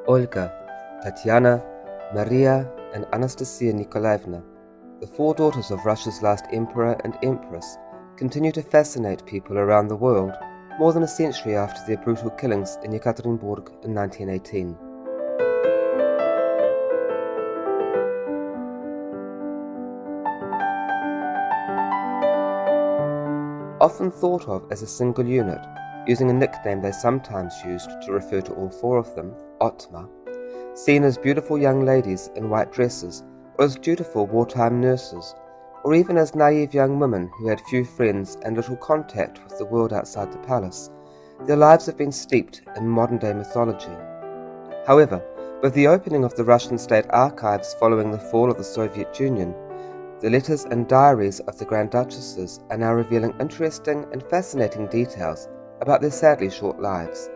Olga, Tatiana, Maria, and Anastasia Nikolaevna, the four daughters of Russia's last emperor and empress, continue to fascinate people around the world more than a century after their brutal killings in Ekaterinburg in 1918. Often thought of as a single unit, using a nickname they sometimes used to refer to all four of them, OTMA, seen as beautiful young ladies in white dresses, or as dutiful wartime nurses, or even as naïve young women who had few friends and little contact with the world outside the palace, their lives have been steeped in modern-day mythology. However, with the opening of the Russian state archives following the fall of the Soviet Union, the letters and diaries of the Grand Duchesses are now revealing interesting and fascinating details about their sadly short lives.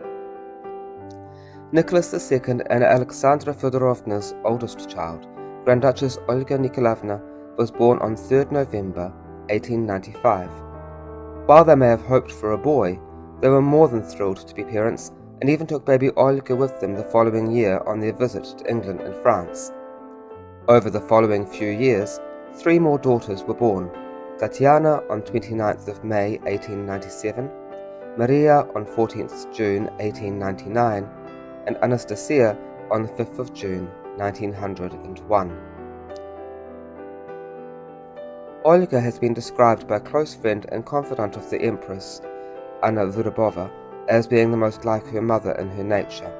Nicholas II and Alexandra Fedorovna's oldest child, Grand Duchess Olga Nikolaevna, was born on 3rd November 1895. While they may have hoped for a boy, they were more than thrilled to be parents and even took baby Olga with them the following year on their visit to England and France. Over the following few years, 3 more daughters were born: Tatiana on 29th of May 1897, Maria on 14th June 1899, and Anastasia on the 5th of June 1901. Olga has been described by a close friend and confidant of the Empress, Anna Vurubova, as being the most like her mother in her nature.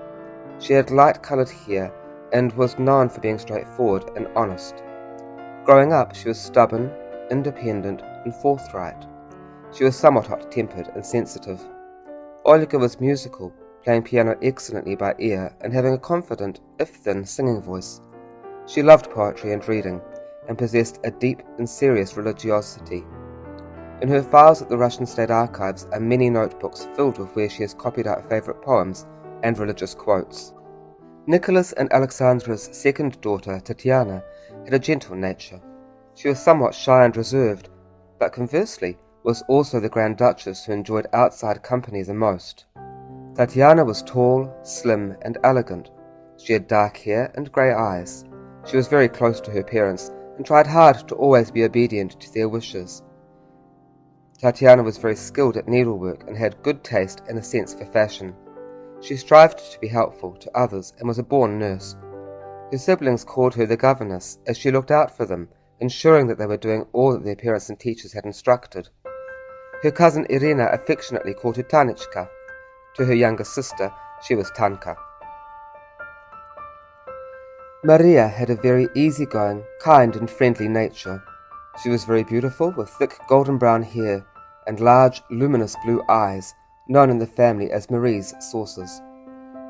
She had light-coloured hair and was known for being straightforward and honest. Growing up, she was stubborn, independent, and forthright. She was somewhat hot-tempered and sensitive. Olga was musical, playing piano excellently by ear and having a confident, if thin, singing voice. She loved poetry and reading, and possessed a deep and serious religiosity. In her files at the Russian State Archives are many notebooks filled with where she has copied out favourite poems and religious quotes. Nicholas and Alexandra's second daughter, Tatiana, had a gentle nature. She was somewhat shy and reserved, but conversely was also the Grand Duchess who enjoyed outside company the most. Tatiana was tall, slim, and elegant. She had dark hair and grey eyes. She was very close to her parents and tried hard to always be obedient to their wishes. Tatiana was very skilled at needlework and had good taste and a sense for fashion. She strived to be helpful to others and was a born nurse. Her siblings called her the governess, as she looked out for them, ensuring that they were doing all that their parents and teachers had instructed. Her cousin Irina affectionately called her Tanichka. To her younger sister, she was Tanka. Maria had a very easygoing, kind and friendly nature. She was very beautiful, with thick golden brown hair and large, luminous blue eyes, known in the family as Marie's saucers.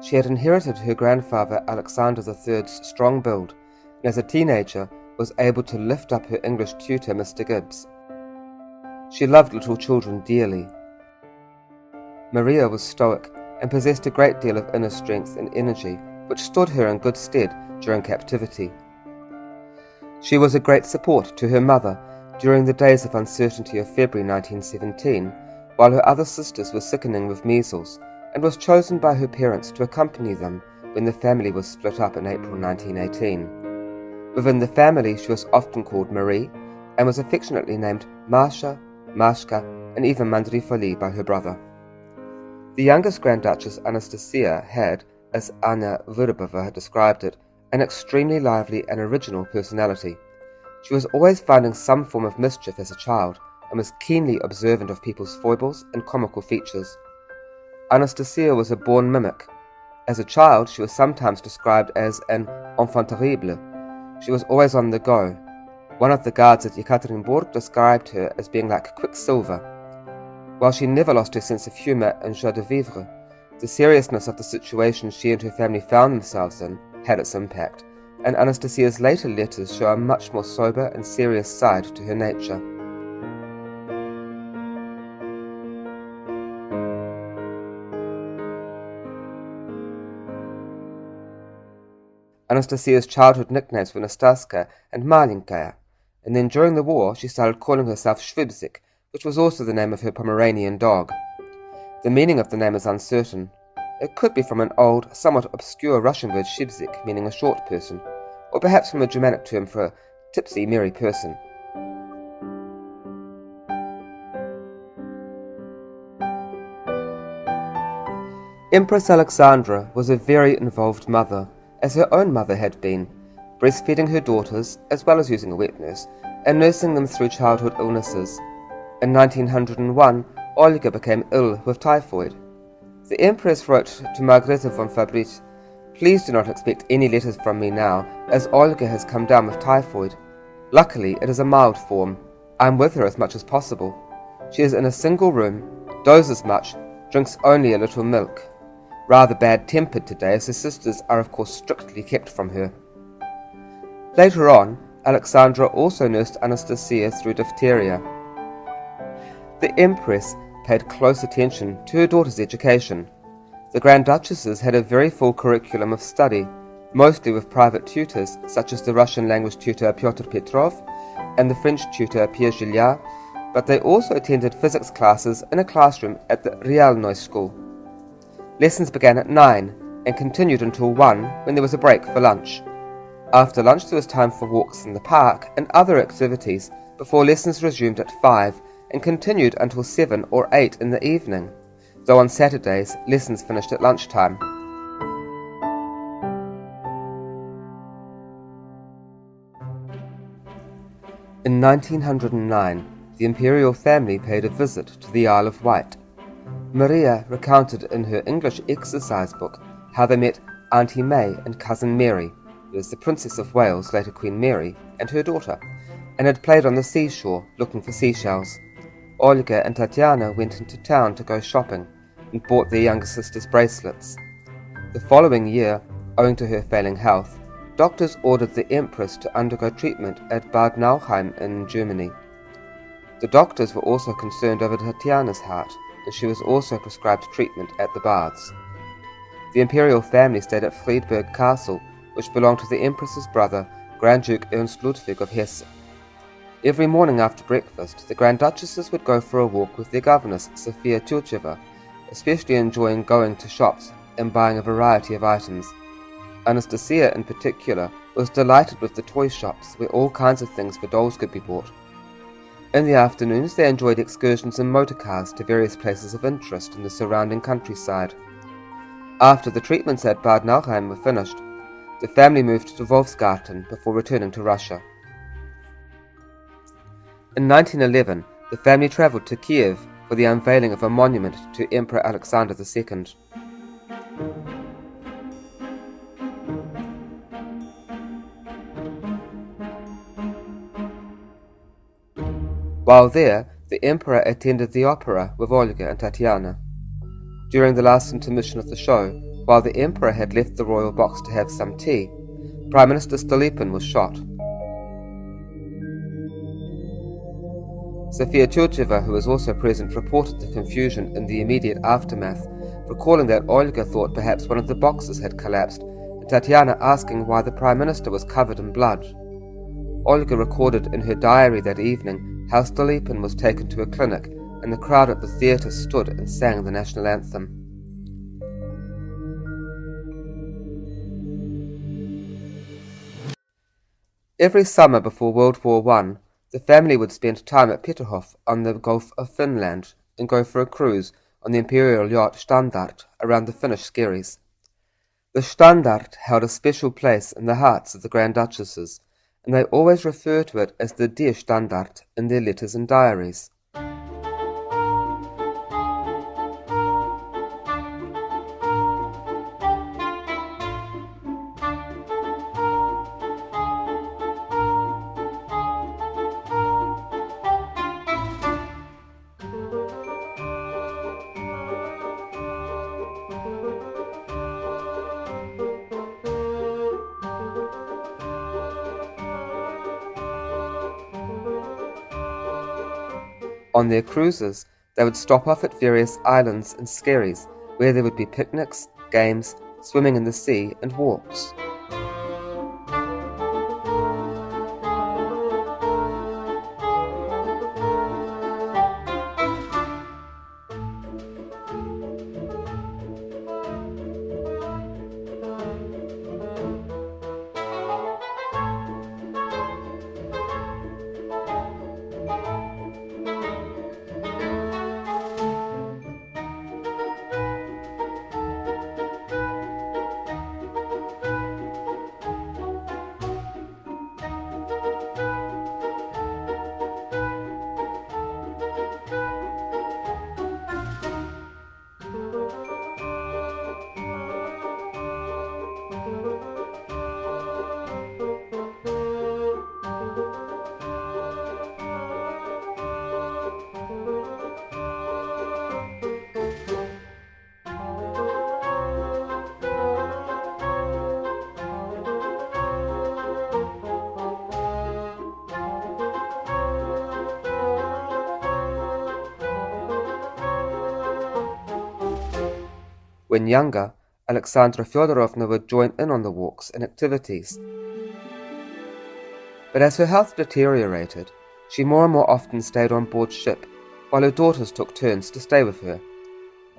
She had inherited her grandfather Alexander III's strong build, and as a teenager was able to lift up her English tutor, Mr. Gibbs. She loved little children dearly. Maria was stoic and possessed a great deal of inner strength and energy, which stood her in good stead during captivity. She was a great support to her mother during the days of uncertainty of February 1917, while her other sisters were sickening with measles, and was chosen by her parents to accompany them when the family was split up in April 1918. Within the family she was often called Marie, and was affectionately named Masha, Mashka, and even Mandrifoli by her brother. The youngest Grand Duchess Anastasia had, as Anna Vurubova had described it, an extremely lively and original personality. She was always finding some form of mischief as a child, and was keenly observant of people's foibles and comical features. Anastasia was a born mimic. As a child, she was sometimes described as an enfant terrible. She was always on the go. One of the guards at Ekaterinburg described her as being like quicksilver. While she never lost her sense of humour and joie de vivre, the seriousness of the situation she and her family found themselves in had its impact, and Anastasia's later letters show a much more sober and serious side to her nature. Anastasia's childhood nicknames were Nastaska and Malinkaya, and then during the war she started calling herself Schwibzik, which was also the name of her Pomeranian dog. The meaning of the name is uncertain. It could be from an old, somewhat obscure Russian word shibzik, meaning a short person, or perhaps from a Germanic term for a tipsy, merry person. Empress Alexandra was a very involved mother, as her own mother had been, breastfeeding her daughters, as well as using a wet nurse, and nursing them through childhood illnesses. In 1901, Olga became ill with typhoid. The Empress wrote to Margareta von Fabris, "Please do not expect any letters from me now, as Olga has come down with typhoid. Luckily, it is a mild form. I am with her as much as possible. She is in a single room, dozes much, drinks only a little milk. Rather bad-tempered today, as her sisters are of course strictly kept from her." Later on, Alexandra also nursed Anastasia through diphtheria. The Empress paid close attention to her daughter's education. The Grand Duchesses had a very full curriculum of study, mostly with private tutors, such as the Russian language tutor Pyotr Petrov and the French tutor Pierre Gilliard, but they also attended physics classes in a classroom at the Realnoy school. Lessons began at 9 and continued until 1 when there was a break for lunch. After lunch there was time for walks in the park and other activities before lessons resumed at 5 and continued until 7 or 8 in the evening, though on Saturdays lessons finished at lunchtime. In 1909, the imperial family paid a visit to the Isle of Wight. Maria recounted in her English exercise book how they met Auntie May and Cousin Mary, who was the Princess of Wales, later Queen Mary, and her daughter, and had played on the seashore looking for seashells. Olga and Tatiana went into town to go shopping and bought their younger sister's bracelets. The following year, owing to her failing health, doctors ordered the Empress to undergo treatment at Bad Nauheim in Germany. The doctors were also concerned over Tatiana's heart, and she was also prescribed treatment at the baths. The imperial family stayed at Friedberg Castle, which belonged to the Empress's brother, Grand Duke Ernst Ludwig of Hesse. Every morning after breakfast, the Grand Duchesses would go for a walk with their governess, Sophia Turcheva, especially enjoying going to shops and buying a variety of items. Anastasia, in particular, was delighted with the toy shops, where all kinds of things for dolls could be bought. In the afternoons, they enjoyed excursions in motor cars to various places of interest in the surrounding countryside. After the treatments at Bad Nauheim were finished, the family moved to Wolfsgarten before returning to Russia. In 1911, the family travelled to Kiev for the unveiling of a monument to Emperor Alexander II. While there, the Emperor attended the opera with Olga and Tatiana. During the last intermission of the show, while the Emperor had left the royal box to have some tea, Prime Minister Stolypin was shot. Sophia Turcheva, who was also present, reported the confusion in the immediate aftermath, recalling that Olga thought perhaps one of the boxes had collapsed, and Tatiana asking why the Prime Minister was covered in blood. Olga recorded in her diary that evening how Stolypin was taken to a clinic and the crowd at the theatre stood and sang the national anthem. Every summer before World War I, the family would spend time at Peterhof on the Gulf of Finland and go for a cruise on the imperial yacht Standard around the Finnish skerries. The Standard held a special place in the hearts of the Grand Duchesses, and they always refer to it as the Der Standard in their letters and diaries. On their cruises, they would stop off at various islands and skerries, where there would be picnics, games, swimming in the sea, and walks. When younger, Alexandra Fyodorovna would join in on the walks and activities. But as her health deteriorated, she more and more often stayed on board ship, while her daughters took turns to stay with her.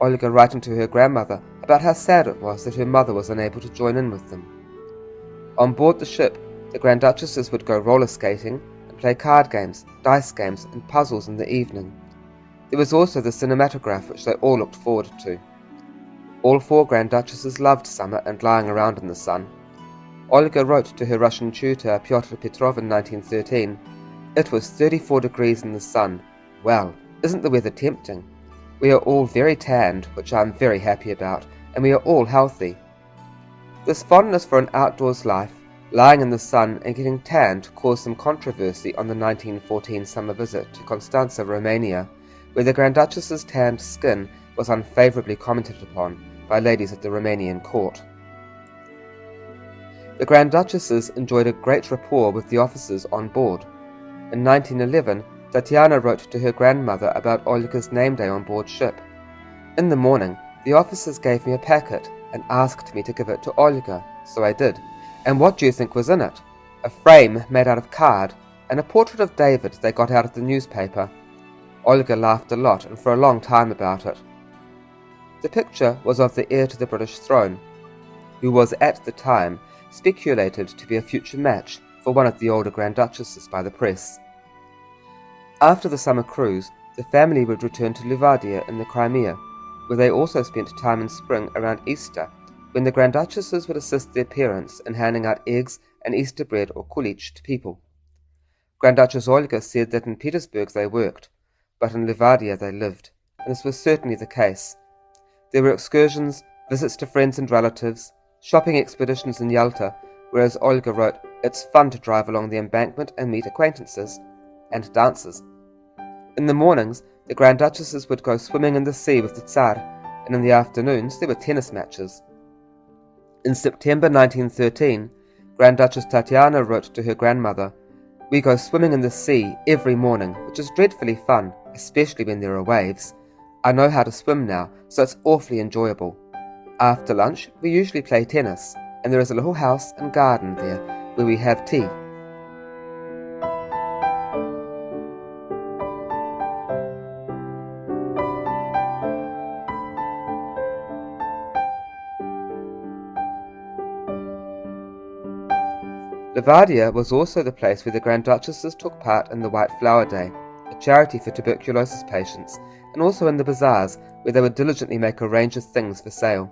Olga writing to her grandmother about how sad it was that her mother was unable to join in with them. On board the ship, the Grand Duchesses would go roller skating and play card games, dice games, and puzzles in the evening. There was also the cinematograph, which they all looked forward to. All 4 Grand Duchesses loved summer and lying around in the sun. Olga wrote to her Russian tutor Pyotr Petrov in 1913, "It was 34 degrees in the sun. Well, isn't the weather tempting? We are all very tanned, which I am very happy about, and we are all healthy." This fondness for an outdoors life, lying in the sun and getting tanned, caused some controversy on the 1914 summer visit to Constanța, Romania, where the Grand Duchess's tanned skin was unfavourably commented upon by ladies at the Romanian court. The Grand Duchesses enjoyed a great rapport with the officers on board. In 1911, Tatiana wrote to her grandmother about Olga's name day on board ship. "In the morning, the officers gave me a packet and asked me to give it to Olga, so I did. And what do you think was in it? A frame made out of card and a portrait of David they got out of the newspaper." Olga laughed a lot and for a long time about it. The picture was of the heir to the British throne, who was at the time speculated to be a future match for one of the older Grand Duchesses by the press. After the summer cruise, the family would return to Livadia in the Crimea, where they also spent time in spring around Easter, when the Grand Duchesses would assist their parents in handing out eggs and Easter bread or kulich to people. Grand Duchess Olga said that in Petersburg they worked, but in Livadia they lived, and this was certainly the case. There were excursions, visits to friends and relatives, shopping expeditions in Yalta, whereas Olga wrote, "It's fun to drive along the embankment and meet acquaintances," and dances. In the mornings, the Grand Duchesses would go swimming in the sea with the Tsar, and in the afternoons there were tennis matches. In September 1913, Grand Duchess Tatiana wrote to her grandmother, "We go swimming in the sea every morning, which is dreadfully fun, especially when there are waves. I know how to swim now, so it's awfully enjoyable. After lunch, we usually play tennis, and there is a little house and garden there where we have tea." Livadia was also the place where the Grand Duchesses took part in the White Flower Day, a charity for tuberculosis patients, and also in the bazaars, where they would diligently make a range of things for sale.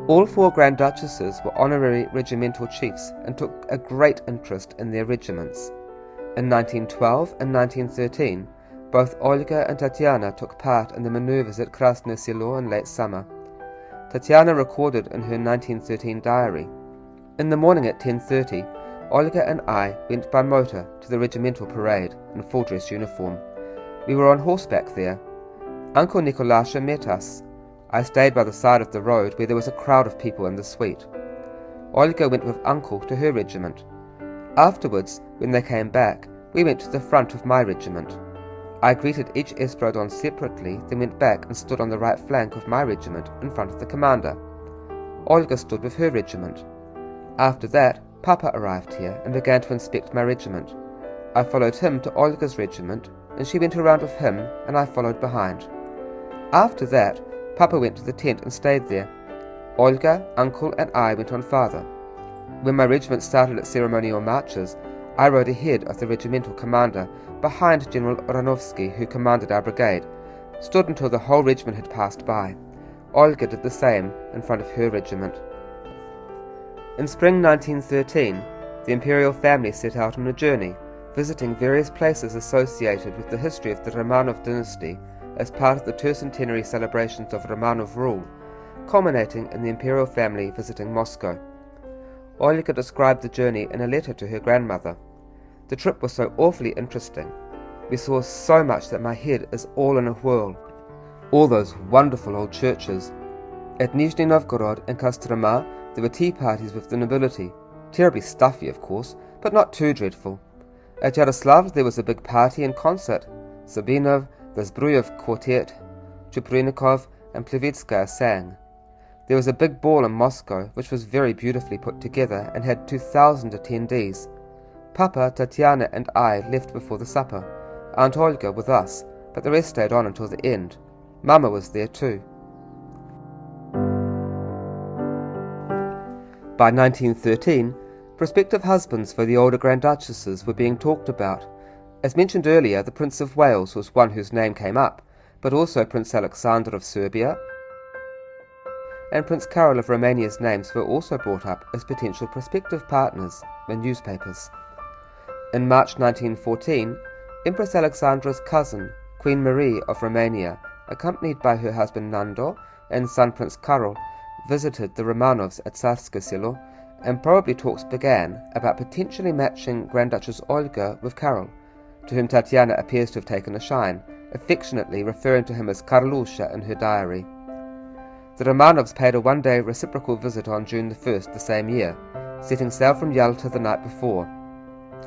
All 4 Grand Duchesses were honorary regimental chiefs and took a great interest in their regiments. In 1912 and 1913, both Olga and Tatiana took part in the manoeuvres at Krasное Selo in late summer. Tatiana recorded in her 1913 diary, "In the morning at 10:30, Olga and I went by motor to the regimental parade in full-dress uniform. We were on horseback there. Uncle Nicolasha met us. I stayed by the side of the road where there was a crowd of people in the suite. Olga went with Uncle to her regiment. Afterwards, when they came back, we went to the front of my regiment. I greeted each escadron separately, then went back and stood on the right flank of my regiment in front of the commander. Olga stood with her regiment. After that, Papa arrived here and began to inspect my regiment. I followed him to Olga's regiment, and she went around with him, and I followed behind. After that, Papa went to the tent and stayed there. Olga, Uncle, and I went on farther. When my regiment started its ceremonial marches, I rode ahead of the regimental commander, behind General Oranovsky, who commanded our brigade, stood until the whole regiment had passed by. Olga did the same in front of her regiment." In spring 1913, the imperial family set out on a journey, visiting various places associated with the history of the Romanov dynasty as part of the tercentenary celebrations of Romanov rule, culminating in the imperial family visiting Moscow. Olga described the journey in a letter to her grandmother. "The trip was so awfully interesting. We saw so much that my head is all in a whirl. All those wonderful old churches. At Nizhny Novgorod and Kostroma there were tea parties with the nobility. Terribly stuffy, of course, but not too dreadful. At Yaroslavl there was a big party and concert. Sabinov, the Zbruyev Quartet, Chuprinikov and Plevitskaya sang. There was a big ball in Moscow, which was very beautifully put together and had 2,000 attendees. Papa, Tatiana and I left before the supper. Aunt Olga with us, but the rest stayed on until the end. Mama was there too." By 1913, prospective husbands for the older Grand Duchesses were being talked about. As mentioned earlier, the Prince of Wales was one whose name came up, but also Prince Alexander of Serbia and Prince Carol of Romania's names were also brought up as potential prospective partners in newspapers. In March 1914, Empress Alexandra's cousin, Queen Marie of Romania, accompanied by her husband Nando and son Prince Carol, visited the Romanovs at Tsarskoye Selo, and probably talks began about potentially matching Grand Duchess Olga with Carol, to whom Tatiana appears to have taken a shine, affectionately referring to him as Karlusha in her diary. The Romanovs paid a one-day reciprocal visit on June the 1st the same year, setting sail from Yalta the night before.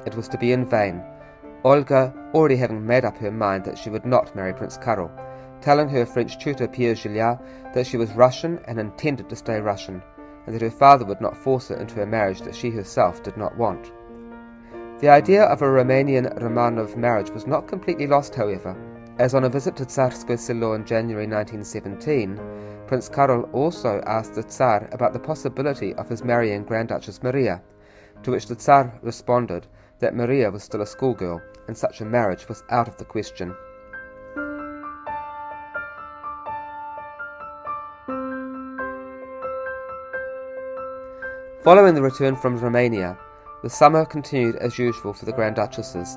It was to be in vain, Olga already having made up her mind that she would not marry Prince Carol, telling her French tutor Pierre Gilliard that she was Russian and intended to stay Russian, and that her father would not force her into a marriage that she herself did not want. The idea of a Romanian Romanov marriage was not completely lost, however, as on a visit to Tsarskoye Selo in January 1917, Prince Carol also asked the Tsar about the possibility of his marrying Grand Duchess Maria, to which the Tsar responded that Maria was still a schoolgirl, and such a marriage was out of the question. Following the return from Romania, the summer continued as usual for the Grand Duchesses.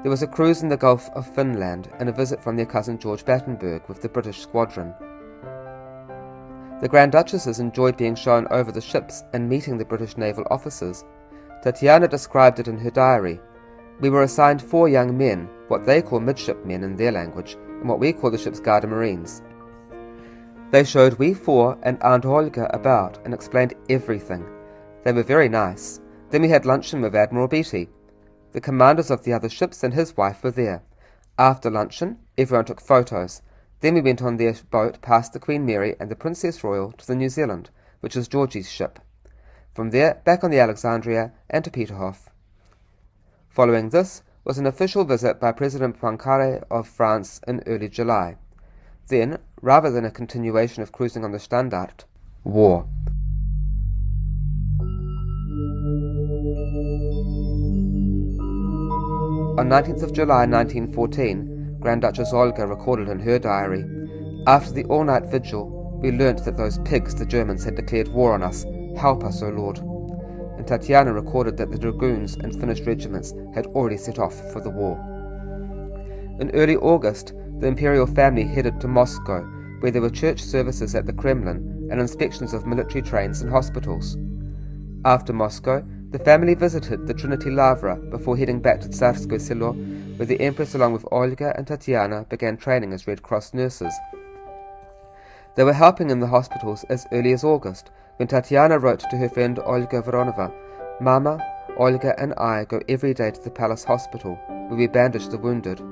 There was a cruise in the Gulf of Finland and a visit from their cousin George Battenberg with the British squadron. The Grand Duchesses enjoyed being shown over the ships and meeting the British naval officers. Tatiana described it in her diary. "We were assigned 4 young men, what they call midshipmen in their language, and what we call the ship's Garda Marines. They showed we 4 and Aunt Olga about and explained everything. They were very nice. Then we had luncheon with Admiral Beatty. The commanders of the other ships and his wife were there. After luncheon, everyone took photos. Then we went on their boat past the Queen Mary and the Princess Royal to the New Zealand, which is Georgie's ship. From there, back on the Alexandria and to Peterhof." Following this was an official visit by President Poincaré of France in early July. Then, rather than a continuation of cruising on the Standard, war. On 19th of July 1914, Grand Duchess Olga recorded in her diary, "After the all-night vigil, we learnt that those pigs, the Germans, had declared war on us. Help us, O Lord." And Tatiana recorded that the dragoons and Finnish regiments had already set off for the war. In early August, the imperial family headed to Moscow, where there were church services at the Kremlin and inspections of military trains and hospitals. After Moscow, the family visited the Trinity Lavra before heading back to Tsarskoye Selo, where the Empress along with Olga and Tatiana began training as Red Cross nurses. They were helping in the hospitals as early as August, when Tatiana wrote to her friend Olga Voronova, "Mama, Olga and I go every day to the Palace Hospital, where we bandage the wounded.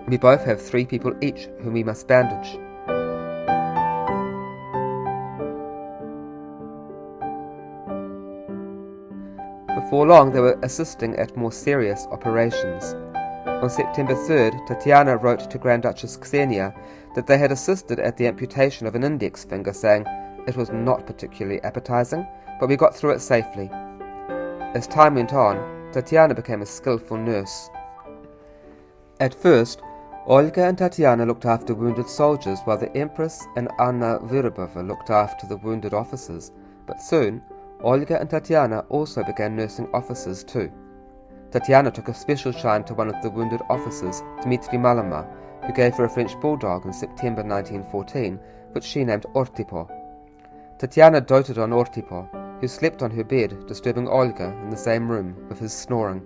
We both have 3 people each whom we must bandage." Before long, they were assisting at more serious operations. On September 3rd, Tatiana wrote to Grand Duchess Ksenia that they had assisted at the amputation of an index finger, saying, "It was not particularly appetizing, but we got through it safely." As time went on, Tatiana became a skillful nurse. At first, Olga and Tatiana looked after wounded soldiers, while the Empress and Anna Vyrubova looked after the wounded officers, but soon Olga and Tatiana also began nursing officers too. Tatiana took a special shine to one of the wounded officers, Dmitry Malama, who gave her a French bulldog in September 1914, which she named Ortipo. Tatiana doted on Ortipo, who slept on her bed, disturbing Olga in the same room with his snoring.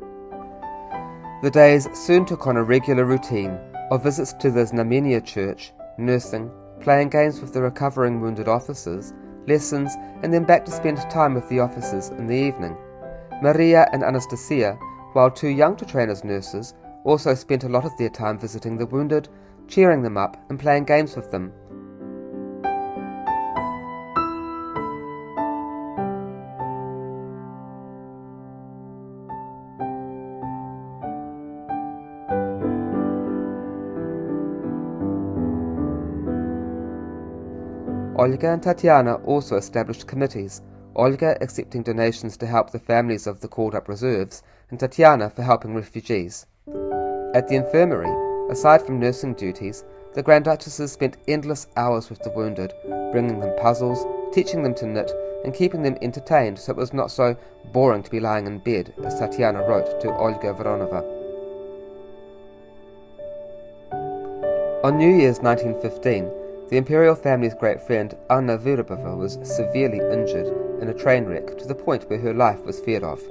The days soon took on a regular routine of visits to the Znamenia church, nursing, playing games with the recovering wounded officers, lessons, and then back to spend time with the officers in the evening. Maria and Anastasia, while too young to train as nurses, also spent a lot of their time visiting the wounded, cheering them up and playing games with them. Olga and Tatiana also established committees, Olga accepting donations to help the families of the called-up reserves, and Tatiana for helping refugees. At the infirmary, aside from nursing duties, the Grand Duchesses spent endless hours with the wounded, bringing them puzzles, teaching them to knit, and keeping them entertained so it was not so boring to be lying in bed, as Tatiana wrote to Olga Voronova. On New Year's 1915, the imperial family's great friend Anna Verubova was severely injured in a train wreck to the point where her life was feared of,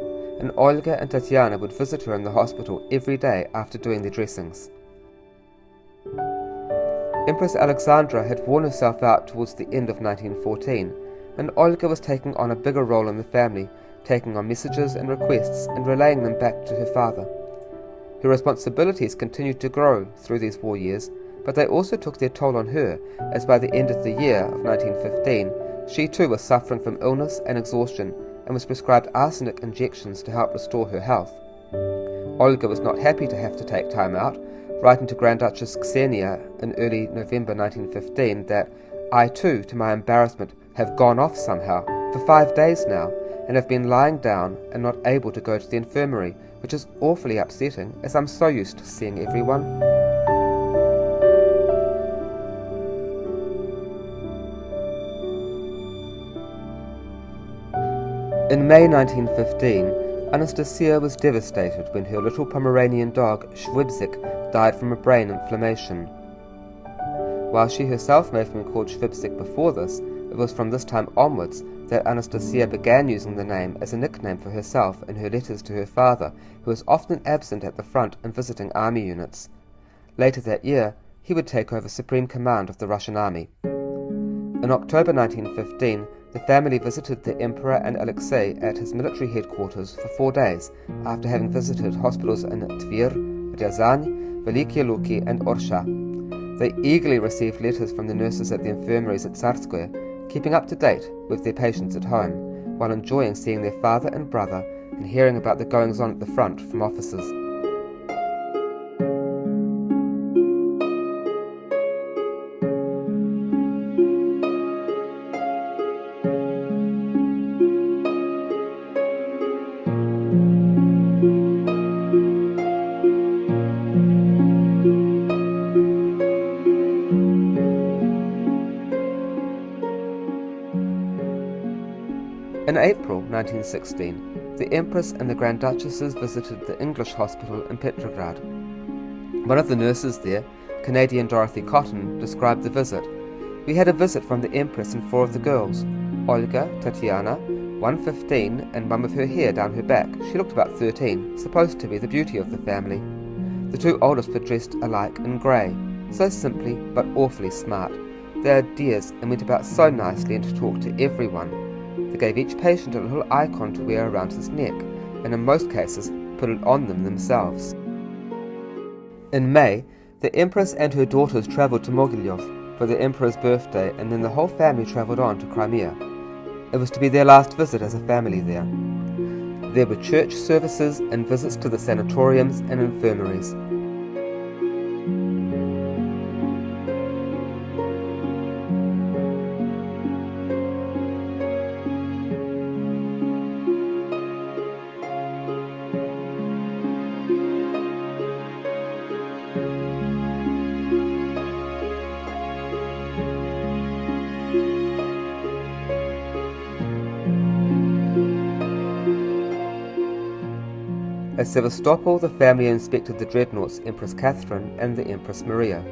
and Olga and Tatiana would visit her in the hospital every day after doing their dressings. Empress Alexandra had worn herself out towards the end of 1914, and Olga was taking on a bigger role in the family, taking on messages and requests and relaying them back to her father. Her responsibilities continued to grow through these war years, but they also took their toll on her, as by the end of the year of 1915, she too was suffering from illness and exhaustion and was prescribed arsenic injections to help restore her health. Olga was not happy to have to take time out, writing to Grand Duchess Ksenia in early November 1915 that I too, to my embarrassment, have gone off somehow for 5 days now and have been lying down and not able to go to the infirmary, which is awfully upsetting as I'm so used to seeing everyone. In May 1915, Anastasia was devastated when her little Pomeranian dog, Schwibzik, died from a brain inflammation. While she herself may have been called Schwibzik before this, it was from this time onwards that Anastasia began using the name as a nickname for herself in her letters to her father, who was often absent at the front and visiting army units. Later that year, he would take over supreme command of the Russian army. In October 1915, the family visited the Emperor and Alexei at his military headquarters for 4 days, after having visited hospitals in Tver, Ryazan, Veliky Luki, and Orsha. They eagerly received letters from the nurses at the infirmaries at Tsarskoye, keeping up to date with their patients at home, while enjoying seeing their father and brother and hearing about the goings-on at the front from officers. In April 1916, the Empress and the Grand Duchesses visited the English hospital in Petrograd. One of the nurses there, Canadian Dorothy Cotton, described the visit. We had a visit from the Empress and 4 of the girls, Olga, Tatiana, one 15 and one with her hair down her back. She looked about 13, supposed to be the beauty of the family. The 2 oldest were dressed alike in grey, so simply but awfully smart. They are dears and went about so nicely and to talk to everyone. They gave each patient a little icon to wear around his neck, and in most cases put it on them themselves. In May, the Empress and her daughters travelled to Mogilev for the Emperor's birthday, and then the whole family travelled on to Crimea. It was to be their last visit as a family there. There were church services and visits to the sanatoriums and infirmaries. At Sevastopol, the family inspected the dreadnoughts Empress Catherine and the Empress Maria.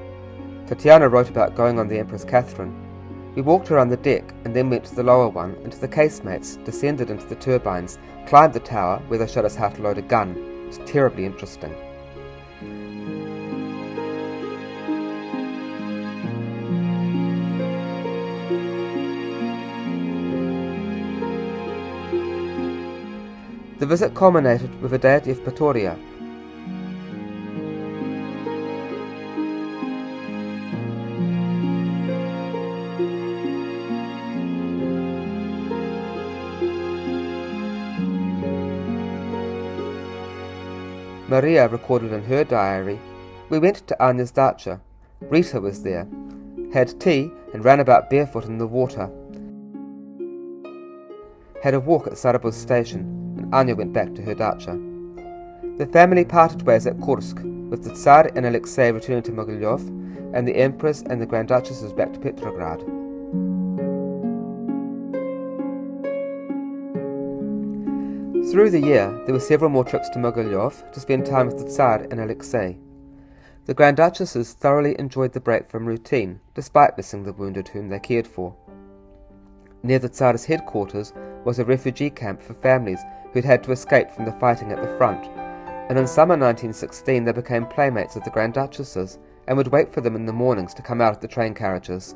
Tatiana wrote about going on the Empress Catherine. We walked around the deck and then went to the lower one, into the casemates, descended into the turbines, climbed the tower where they showed us how to load a gun. It was terribly interesting. The visit culminated with a deity of Pretoria. Maria recorded in her diary, "We went to Anya's dacha. Rita was there, had tea and ran about barefoot in the water. Had a walk at Sarabu's station, and Anya went back to her dacha." The family parted ways at Kursk, with the Tsar and Alexei returning to Mogilev, and the Empress and the Grand Duchesses back to Petrograd. Through the year, there were several more trips to Mogilev to spend time with the Tsar and Alexei. The Grand Duchesses thoroughly enjoyed the break from routine, despite missing the wounded whom they cared for. Near the Tsar's headquarters was a refugee camp for families who'd had to escape from the fighting at the front, and in summer 1916 they became playmates of the Grand Duchesses and would wait for them in the mornings to come out of the train carriages.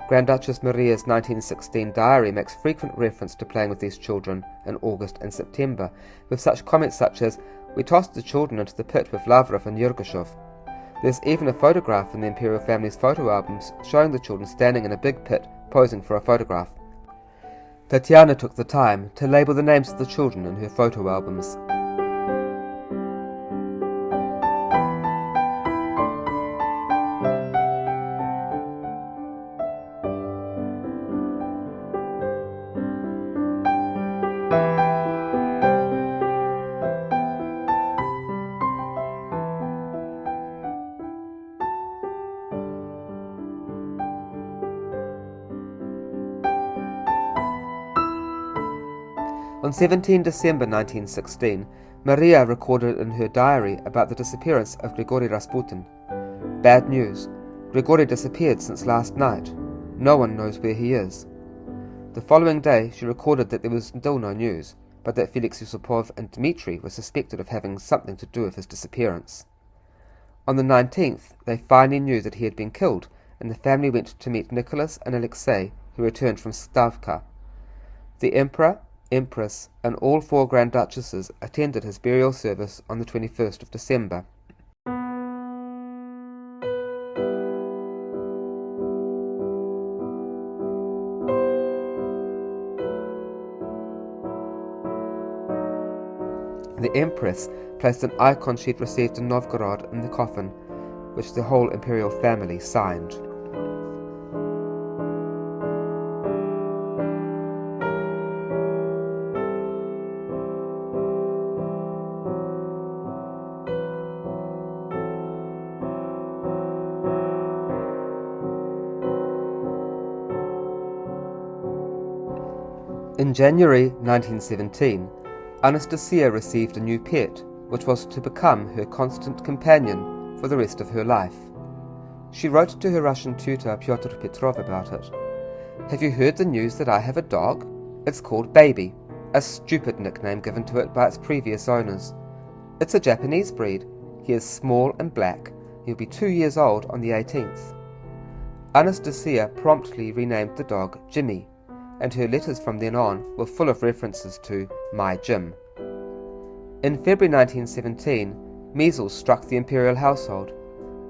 Grand Duchess Maria's 1916 diary makes frequent reference to playing with these children in August and September, with such comments such as, "We tossed the children into the pit with Lavrov and Yergashov." There's even a photograph in the imperial family's photo albums showing the children standing in a big pit posing for a photograph. Tatiana took the time to label the names of the children in her photo albums. On 17 December 1916, Maria recorded in her diary about the disappearance of Grigory Rasputin. "Bad news. Grigory disappeared since last night. No one knows where he is." The following day she recorded that there was still no news, but that Felix Yusupov and Dmitri were suspected of having something to do with his disappearance. On the 19th, they finally knew that he had been killed, and the family went to meet Nicholas and Alexei, who returned from Stavka. The Emperor, Empress, and all 4 Grand Duchesses attended his burial service on the 21st of December. The Empress placed an icon she'd received in Novgorod in the coffin, which the whole imperial family signed. In January 1917, Anastasia received a new pet, which was to become her constant companion for the rest of her life. She wrote to her Russian tutor Pyotr Petrov about it. "Have you heard the news that I have a dog? It's called Baby, a stupid nickname given to it by its previous owners. It's a Japanese breed. He is small and black. He'll be 2 years old on the 18th. Anastasia promptly renamed the dog Jimmy, and her letters from then on were full of references to "my Jim." In February 1917, measles struck the imperial household.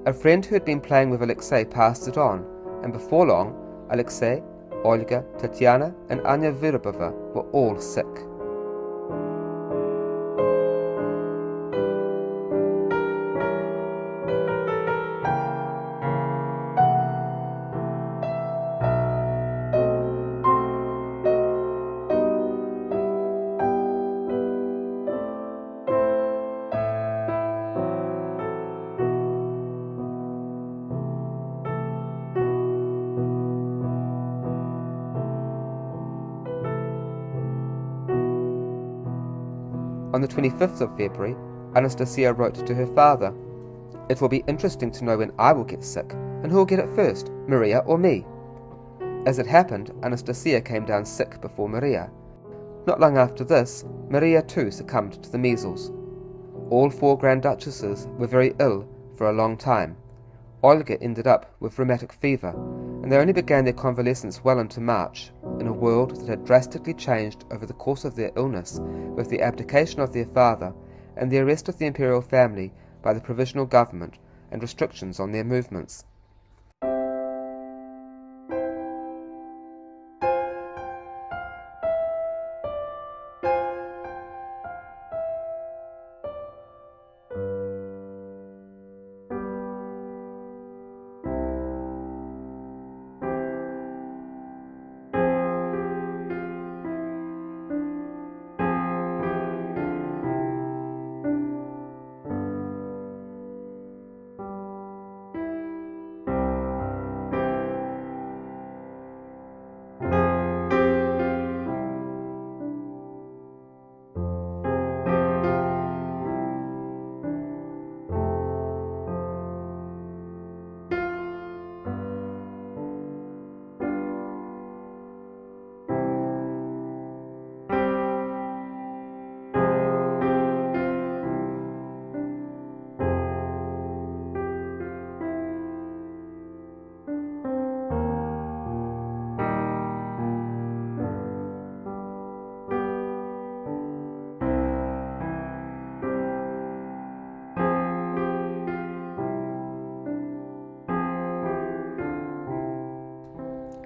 A friend who had been playing with Alexei passed it on, and before long, Alexei, Olga, Tatiana, and Anya Virubova were all sick. On the 25th of February, Anastasia wrote to her father, "It will be interesting to know when I will get sick, and who will get it first, Maria or me?" As it happened, Anastasia came down sick before Maria. Not long after this, Maria too succumbed to the measles. All 4 Grand Duchesses were very ill for a long time. Olga ended up with rheumatic fever, and they only began their convalescence well into March, in a world that had drastically changed over the course of their illness, with the abdication of their father and the arrest of the imperial family by the provisional government and restrictions on their movements.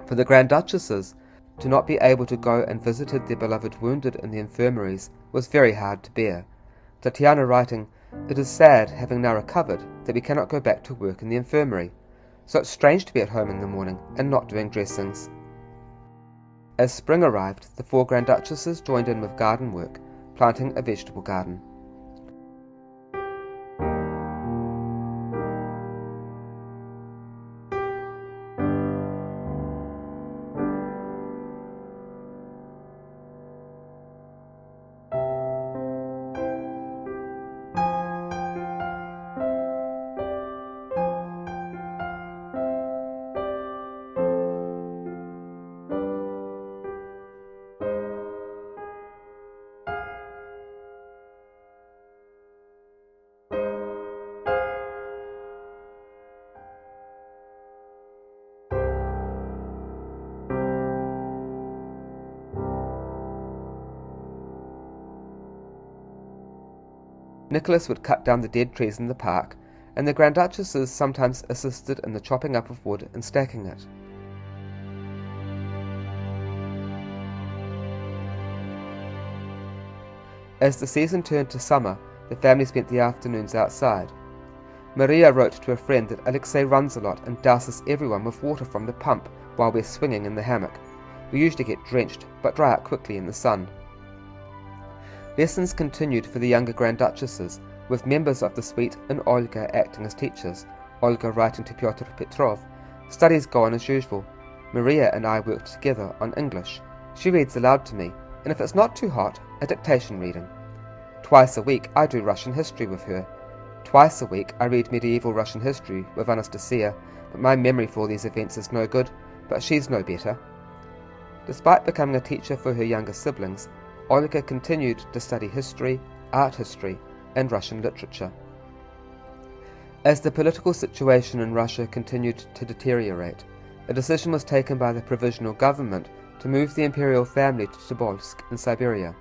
For the Grand Duchesses, to not be able to go and visit their beloved wounded in the infirmaries was very hard to bear. Tatiana writing, "It is sad, having now recovered, that we cannot go back to work in the infirmary. So it's strange to be at home in the morning and not doing dressings." As spring arrived, the 4 Grand Duchesses joined in with garden work, planting a vegetable garden. Nicholas would cut down the dead trees in the park, and the Grand Duchesses sometimes assisted in the chopping up of wood and stacking it. As the season turned to summer, the family spent the afternoons outside. Maria wrote to a friend that Alexei runs a lot and douses everyone with water from the pump while we're swinging in the hammock. We usually get drenched, but dry out quickly in the sun. Lessons continued for the younger Grand Duchesses, with members of the suite and Olga acting as teachers, Olga writing to Pyotr Petrov. Studies go on as usual. Maria and I work together on English. She reads aloud to me, and if it's not too hot, a dictation reading. Twice a week I do Russian history with her. Twice a week I read medieval Russian history with Anastasia, but my memory for all these events is no good, but she's no better. Despite becoming a teacher for her younger siblings, Olga continued to study history, art history, and Russian literature. As the political situation in Russia continued to deteriorate, a decision was taken by the provisional government to move the imperial family to Tobolsk in Siberia.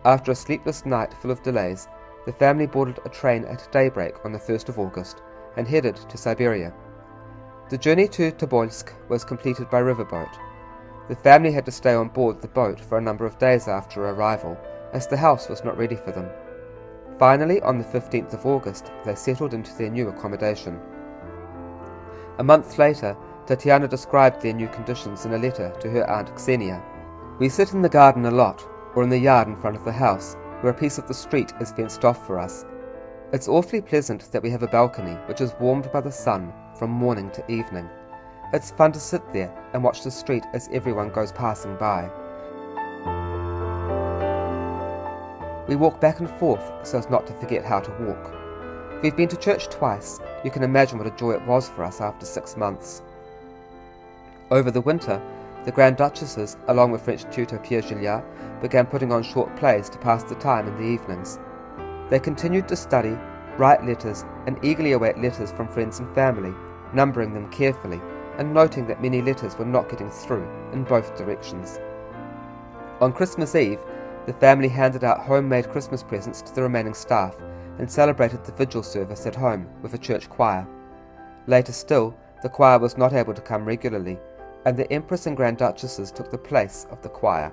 After a sleepless night full of delays, the family boarded a train at daybreak on the 1st of August and headed to Siberia. The journey to Tobolsk was completed by riverboat. The family had to stay on board the boat for a number of days after arrival, as the house was not ready for them. Finally, on the 15th of August, they settled into their new accommodation. A month later, Tatiana described their new conditions in a letter to her aunt Ksenia. "We sit in the garden a lot, or in the yard in front of the house, where a piece of the street is fenced off for us. It's awfully pleasant that we have a balcony which is warmed by the sun from morning to evening. It's fun to sit there and watch the street as everyone goes passing by. We walk back and forth so as not to forget how to walk. We've been to church twice. You can imagine what a joy it was for us after 6 months. Over the winter, the Grand Duchesses, along with French tutor Pierre Gilliard, began putting on short plays to pass the time in the evenings. They continued to study, write letters, and eagerly await letters from friends and family, numbering them carefully, and noting that many letters were not getting through in both directions. On Christmas Eve, the family handed out homemade Christmas presents to the remaining staff and celebrated the vigil service at home with a church choir. Later still, the choir was not able to come regularly, and the Empress and Grand Duchesses took the place of the choir.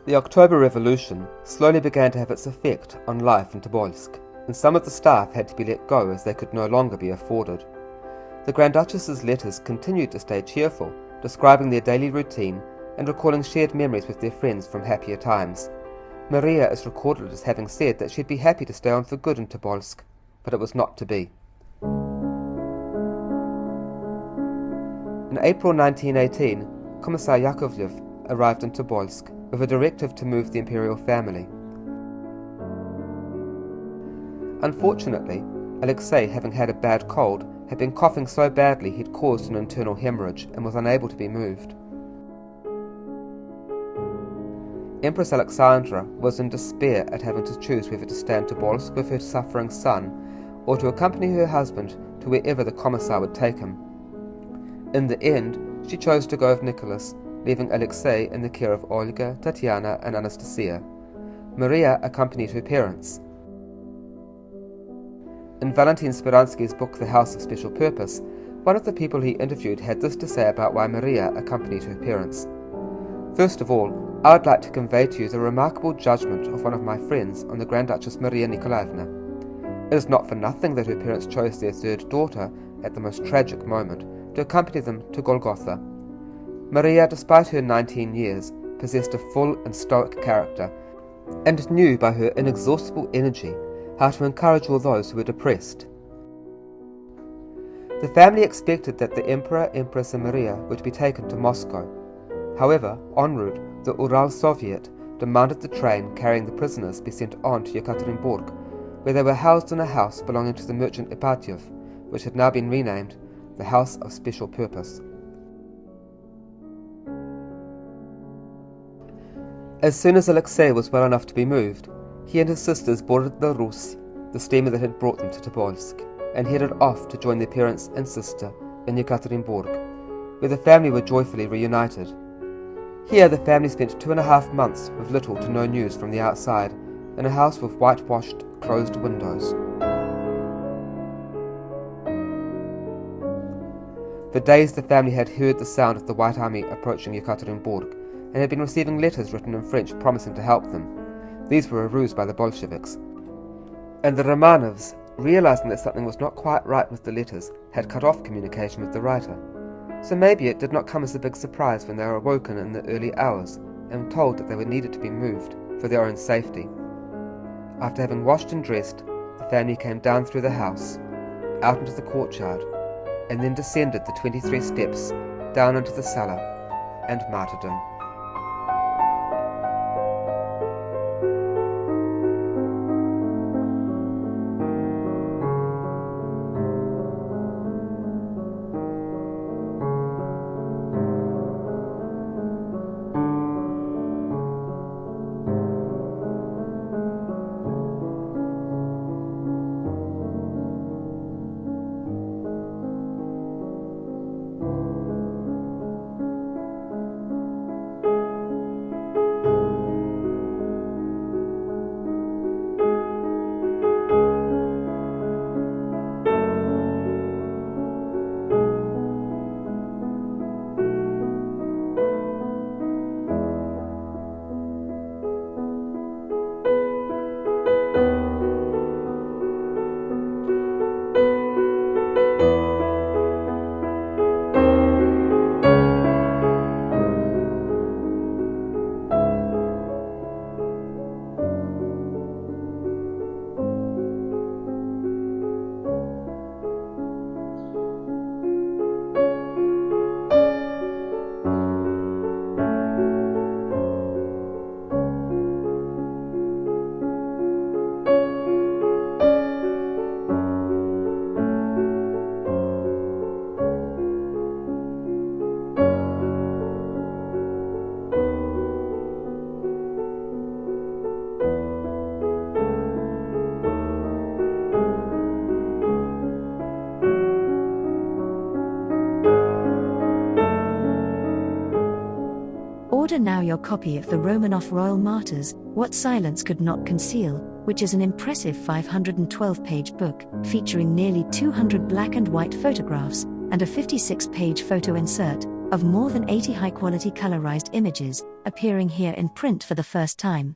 The October Revolution slowly began to have its effect on life in Tobolsk, and some of the staff had to be let go as they could no longer be afforded. The Grand Duchess's letters continued to stay cheerful, describing their daily routine and recalling shared memories with their friends from happier times. Maria is recorded as having said that she'd be happy to stay on for good in Tobolsk, but it was not to be. In April 1918, Commissar Yakovlev arrived in Tobolsk with a directive to move the imperial family. Unfortunately, Alexei, having had a bad cold, had been coughing so badly he'd caused an internal hemorrhage and was unable to be moved. Empress Alexandra was in despair at having to choose whether to stay in Tobolsk with her suffering son or to accompany her husband to wherever the Commissar would take him. In the end, she chose to go with Nicholas, leaving Alexei in the care of Olga, Tatiana, and Anastasia. Maria accompanied her parents. In Valentin Speransky's book The House of Special Purpose, one of the people he interviewed had this to say about why Maria accompanied her parents. First of all, I would like to convey to you the remarkable judgment of one of my friends on the Grand Duchess Maria Nikolaevna. It is not for nothing that her parents chose their third daughter, at the most tragic moment, to accompany them to Golgotha. Maria, despite her 19 years, possessed a full and stoic character, and knew by her inexhaustible energy how to encourage all those who were depressed. The family expected that the Emperor, Empress and Maria would be taken to Moscow. However, en route, the Ural Soviet demanded the train carrying the prisoners be sent on to Ekaterinburg, where they were housed in a house belonging to the merchant Ipatiev, which had now been renamed the House of Special Purpose. As soon as Alexei was well enough to be moved, he and his sisters boarded the Rus, the steamer that had brought them to Tobolsk, and headed off to join their parents and sister in Ekaterinburg, where the family were joyfully reunited. Here the family spent 2.5 months with little to no news from the outside, in a house with whitewashed, closed windows. For days the family had heard the sound of the White Army approaching Ekaterinburg, and had been receiving letters written in French promising to help them. These were a ruse by the Bolsheviks. And the Romanovs, realizing that something was not quite right with the letters, had cut off communication with the writer. So maybe it did not come as a big surprise when they were awoken in the early hours and told that they were needed to be moved for their own safety. After having washed and dressed, the family came down through the house, out into the courtyard, and then descended the 23 steps down into the cellar and martyrdom. Order now your copy of the Romanov Royal Martyrs, What Silence Could Not Conceal, which is an impressive 512-page book, featuring nearly 200 black and white photographs, and a 56-page photo insert, of more than 80 high-quality colorized images, appearing here in print for the first time.